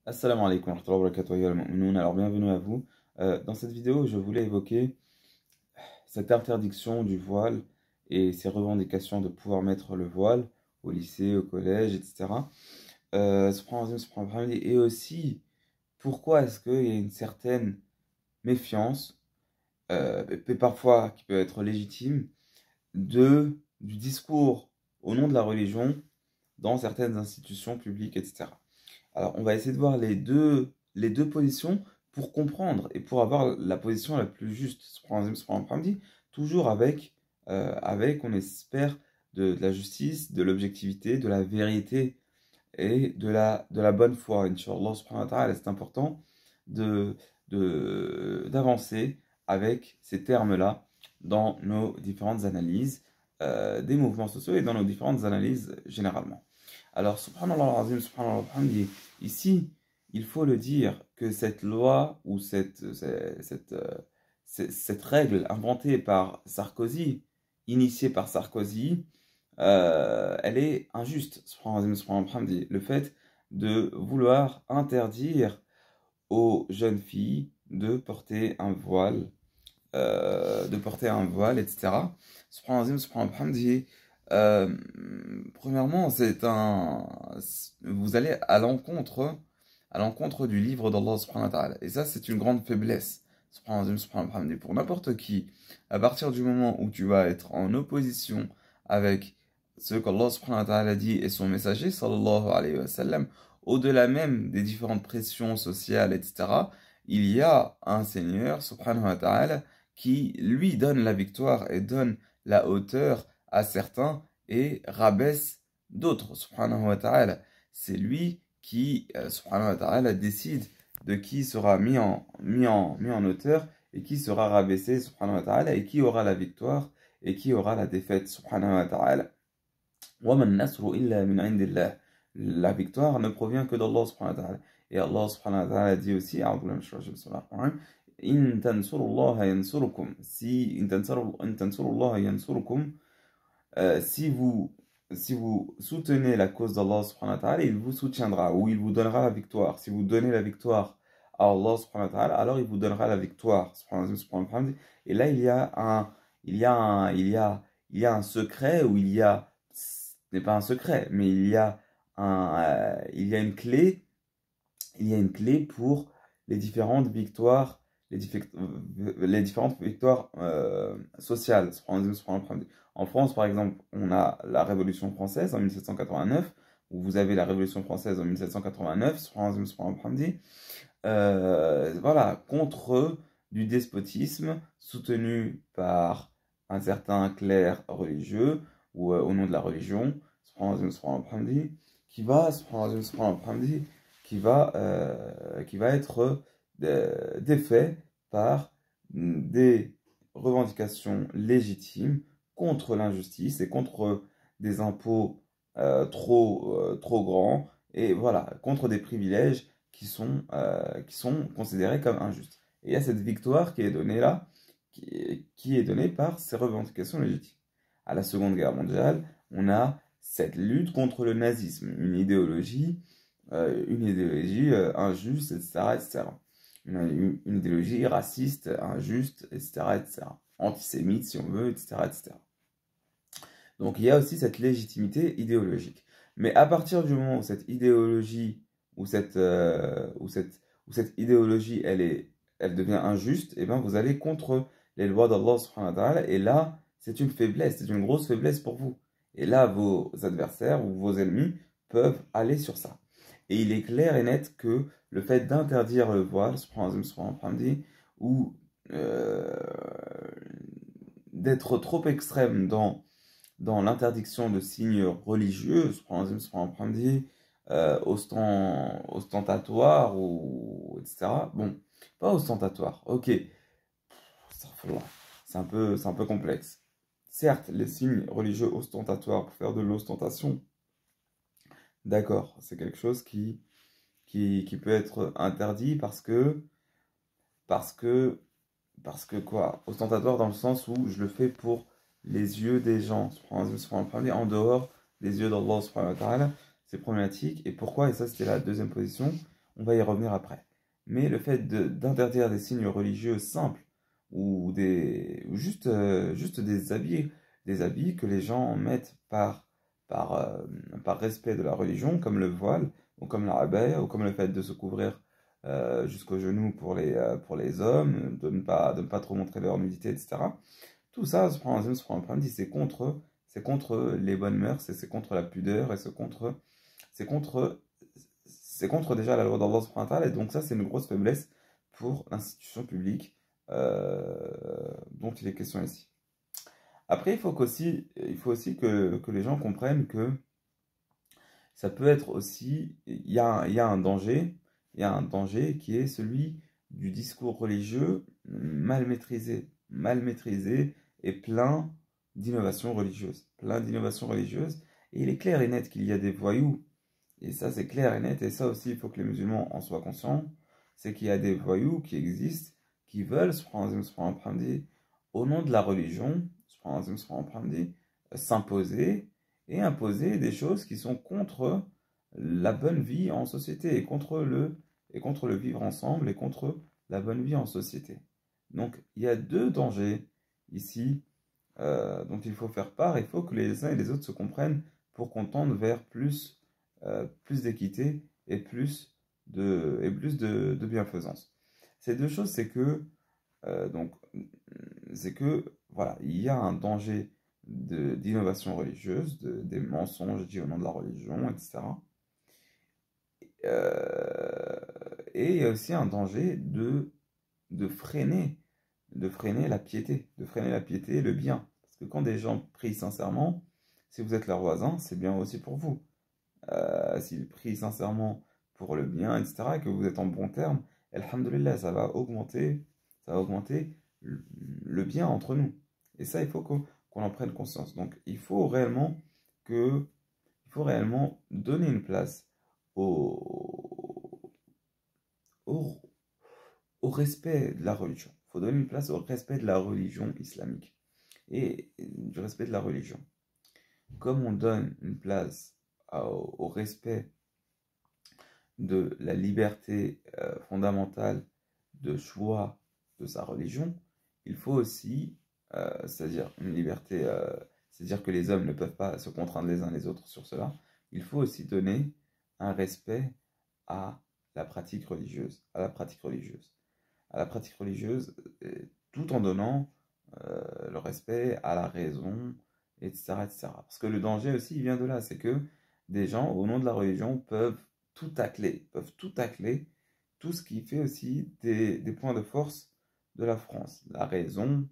Assalamu alaikum wa rahmatullahi wa barakatuh, ayyuhal mu'minoun. Alors bienvenue à vous. Dans cette vidéo, je voulais évoquer cette interdiction du voile et ces revendications de pouvoir mettre le voile au lycée, au collège, etc. Subhanallah, et aussi pourquoi est-ce qu'il y a une certaine méfiance, et parfois qui peut être légitime, du discours au nom de la religion dans certaines institutions publiques, etc. Alors, on va essayer de voir les deux positions pour comprendre et pour avoir la position la plus juste. Toujours avec, on espère, de la justice, de l'objectivité, de la vérité et de la bonne foi. Inch'Allah, subhanahu wa ta'ala, c'est important d'avancer avec ces termes-là dans nos différentes analyses des mouvements sociaux et dans nos différentes analyses généralement. Alors, subhanallah al-azim, subhanallah al-hamdi, ici, il faut le dire que cette loi ou cette règle inventée par Sarkozy, initiée par Sarkozy, elle est injuste, subhanallah al-azim, subhanallah al-hamdi. Le fait de vouloir interdire aux jeunes filles de porter un voile, etc. Subhanallah al-azim, subhanallah al-hamdi. Euh, Premièrement, vous allez à l'encontre du livre d'Allah subhanahu wa ta'ala. Et ça, c'est une grande faiblesse. Subhanallah, subhanahu wa ta'ala. Pour n'importe qui, à partir du moment où tu vas être en opposition avec ce qu'Allah subhanahu wa ta'ala dit et son messager, sallallahu alayhi wa sallam, au-delà même des différentes pressions sociales, etc., il y a un Seigneur, subhanahu wa ta'ala, qui lui donne la victoire et donne la hauteur à certains et rabaisse d'autres, subhanahu wa ta'ala. C'est lui qui, subhanahu wa ta'ala, décide de qui sera mis en hauteur et qui sera rabaissé, subhanahu wa ta'ala, et qui aura la victoire et qui aura la défaite, subhanahu wa ta'ala. وَمَا النَّصْرُ إِلَّا مِنْ عِنْدِ اللَّهِ. La victoire ne provient que d'Allah subhanahu wa ta'ala. Et Allah subhanahu wa ta'ala dit aussi, إِن تَنْصُرُوا اللَّهَ يَنْصُرُكُمْ. Si إِن تَنْصُرُوا اللَّهَ يَنْصُرُكُمْ, si vous soutenez la cause d'Allah subhanahu wa ta'ala, il vous soutiendra ou il vous donnera la victoire. Si vous donnez la victoire à Allah subhanahu wa ta'ala, alors il vous donnera la victoire. Et là, il y a un secret, ou ce n'est pas un secret, mais il y a une clé pour les différentes victoires, les différentes victoires sociales. En France, par exemple, on a la Révolution française en 1789, où vous avez la Révolution française en 1789, voilà, contre du despotisme soutenu par un certain clerc religieux, ou au nom de la religion, qui va, qui va être défait par des revendications légitimes contre l'injustice et contre des impôts trop grands, et voilà, contre des privilèges qui sont considérés comme injustes. Et il y a cette victoire qui est donnée là, qui est donnée par ces revendications légitimes. À la Seconde Guerre mondiale, on a cette lutte contre le nazisme, une idéologie injuste, etc., etc. Une idéologie raciste, injuste, etc., etc. Antisémite, si on veut, etc., etc. Donc il y a aussi cette légitimité idéologique. Mais à partir du moment où cette idéologie, ou cette idéologie, elle devient injuste, et bien vous allez contre les lois d'Allah subhanahu wa ta'ala, et là, c'est une faiblesse, c'est une grosse faiblesse pour vous. Et là, vos adversaires ou vos ennemis peuvent aller sur ça. Et il est clair et net que le fait d'interdire le voile, ou euh, d'être trop extrême dans l'interdiction de signes religieux, ostentatoires, ou etc. Bon, pas ostentatoire, ok, c'est un peu complexe. Certes, les signes religieux ostentatoires pour faire de l'ostentation, d'accord, c'est quelque chose qui peut être interdit parce que quoi? Ostentatoire dans le sens où je le fais pour les yeux des gens, en dehors des yeux d'Allah subhanahu wa ta'ala. C'est problématique. Et pourquoi? Et ça, c'était la deuxième position. on va y revenir après. Mais le fait d'interdire des signes religieux simples ou juste des habits que les gens mettent par respect de la religion, comme le voile, ou comme la abaya, ou comme le fait de se couvrir jusqu'aux genoux pour les hommes, de ne pas trop montrer leur nudité, etc. Tout ça, c'est contre les bonnes mœurs, et c'est contre la pudeur, et c'est contre, c'est contre déjà la loi d'Allah subhanahu wa ta'ala, et donc ça, c'est une grosse faiblesse pour l'institution publique dont il est question ici. Après, il faut aussi que les gens comprennent que ça peut être aussi, il y a un danger, il y a un danger qui est celui du discours religieux mal maîtrisé et plein d'innovations religieuses. Et il est clair et net qu'il y a des voyous, et ça c'est clair et net, et ça aussi il faut que les musulmans en soient conscients, c'est qu'il y a des voyous qui existent, qui veulent, au nom de la religion, s'imposer et imposer des choses qui sont contre la bonne vie en société et contre le vivre ensemble et contre la bonne vie en société. Donc il y a deux dangers ici dont il faut faire part. Il faut que les uns et les autres se comprennent pour qu'on tende vers plus d'équité et plus de bienfaisance. Ces deux choses, donc, c'est que voilà, il y a un danger d'innovation religieuse, des mensonges dits au nom de la religion, etc. Et il y a aussi un danger de freiner, de freiner la piété et le bien. Parce que quand des gens prient sincèrement, si vous êtes leur voisin, c'est bien aussi pour vous. S'ils prient sincèrement pour le bien, etc., et que vous êtes en bon terme, alhamdoulilah, ça va augmenter le bien entre nous. Et ça, il faut qu'on en prenne conscience. Donc, il faut réellement donner une place au, au, au respect de la religion. Il faut donner une place au respect de la religion islamique et du respect de la religion. Comme on donne une place au respect de la liberté fondamentale de choix de sa religion, il faut aussi, c'est-à-dire une liberté, c'est-à-dire que les hommes ne peuvent pas se contraindre les uns les autres sur cela, il faut aussi donner un respect à la pratique religieuse, à la pratique religieuse, tout en donnant le respect à la raison, etc., etc. Parce que le danger aussi, il vient de là, c'est que des gens, au nom de la religion, peuvent tout tacler, tout ce qui fait aussi des points de force de la France. La raison,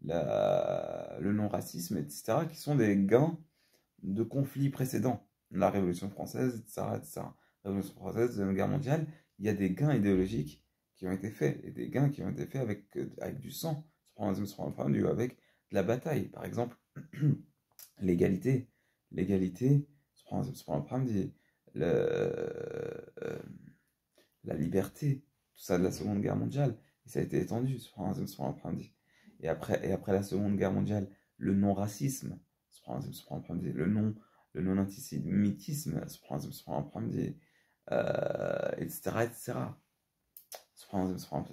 le non-racisme, etc., qui sont des gains de conflits précédents. La Révolution française, etc., etc. La Révolution française, la Deuxième Guerre mondiale, il y a des gains idéologiques qui ont été faits, et des gains qui ont été faits avec du sang, avec de la bataille. Par exemple, l'égalité, l'égalité, le, la liberté, tout ça de la Seconde Guerre mondiale, et ça a été étendu, et après la Seconde Guerre mondiale, le non-racisme, le non-antisémitisme, etc., etc.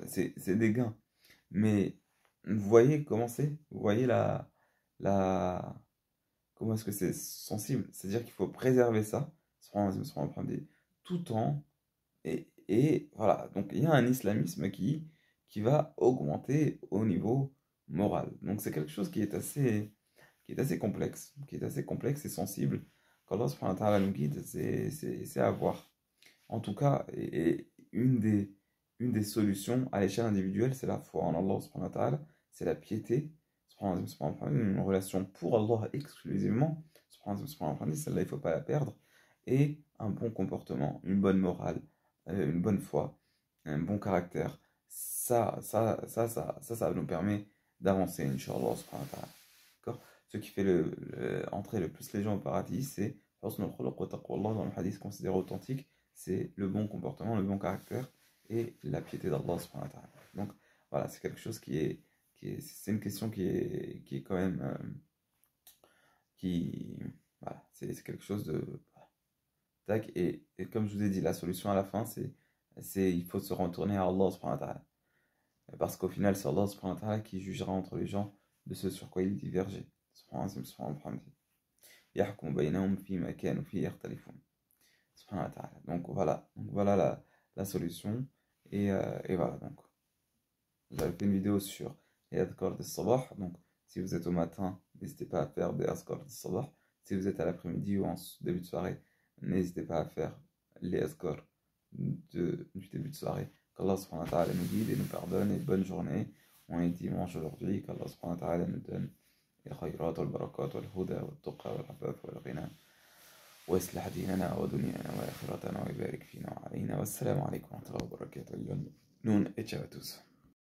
C'est des gains. Mais vous voyez comment c'est? Vous voyez la, comment est-ce que c'est sensible? C'est-à-dire qu'il faut préserver ça, tout en... Et voilà, donc il y a un islamisme qui va augmenter au niveau moral. Donc c'est quelque chose qui est assez complexe, et sensible. Quand Allah subhanahu wa ta'ala nous guide, c'est à voir. En tout cas, et une des solutions à l'échelle individuelle, c'est la foi en Allah subhanahu wa ta'ala, c'est la piété, une relation pour Allah exclusivement, celle-là il ne faut pas la perdre, et un bon comportement, une bonne morale, une bonne foi, un bon caractère. Ça nous permet d'avancer, Inch'Allah subhanahu wa ta'ala. D'accord? Ce qui fait entrer le plus les gens au paradis, c'est husnul khuluq wa taqwallah dans le hadith considéré authentique, c'est le bon comportement, le bon caractère et la piété d'Allah subhanahu wa ta'ala. Donc voilà, c'est quelque chose c'est une question qui est quand même, voilà, c'est quelque chose de, tac, et comme je vous ai dit, la solution à la fin, c'est il faut se retourner à Allah subhanahu wa ta'ala. Parce qu'au final, c'est Allah subhanahu wa ta'ala qui jugera entre les gens de ce sur quoi ils divergeaient. يحكم بينهم فيما كانوا فيه يختلفون. Subhanahu wa ta'ala. Donc voilà la solution. Et voilà, donc j'avais fait une vidéo sur les adhkar de sabah. Donc si vous êtes au matin, n'hésitez pas à faire des adhkar de sabah. Si vous êtes à l'après-midi ou en début de soirée, n'hésitez pas à faire les adhkar du début de soirée. Qu'Allah subhanahu wa ta'ala nous guide et nous pardonne. Et bonne journée. On est dimanche aujourd'hui. Qu'Allah subhanahu wa ta'ala nous donne الخيرات والبركات والهدى والتقى والعفاف والغنى ويصلح ديننا ودنيانا وآخرتنا ويبارك فينا وعلينا. والسلام عليكم ورحمة الله وبركاته. أيها المؤمنون.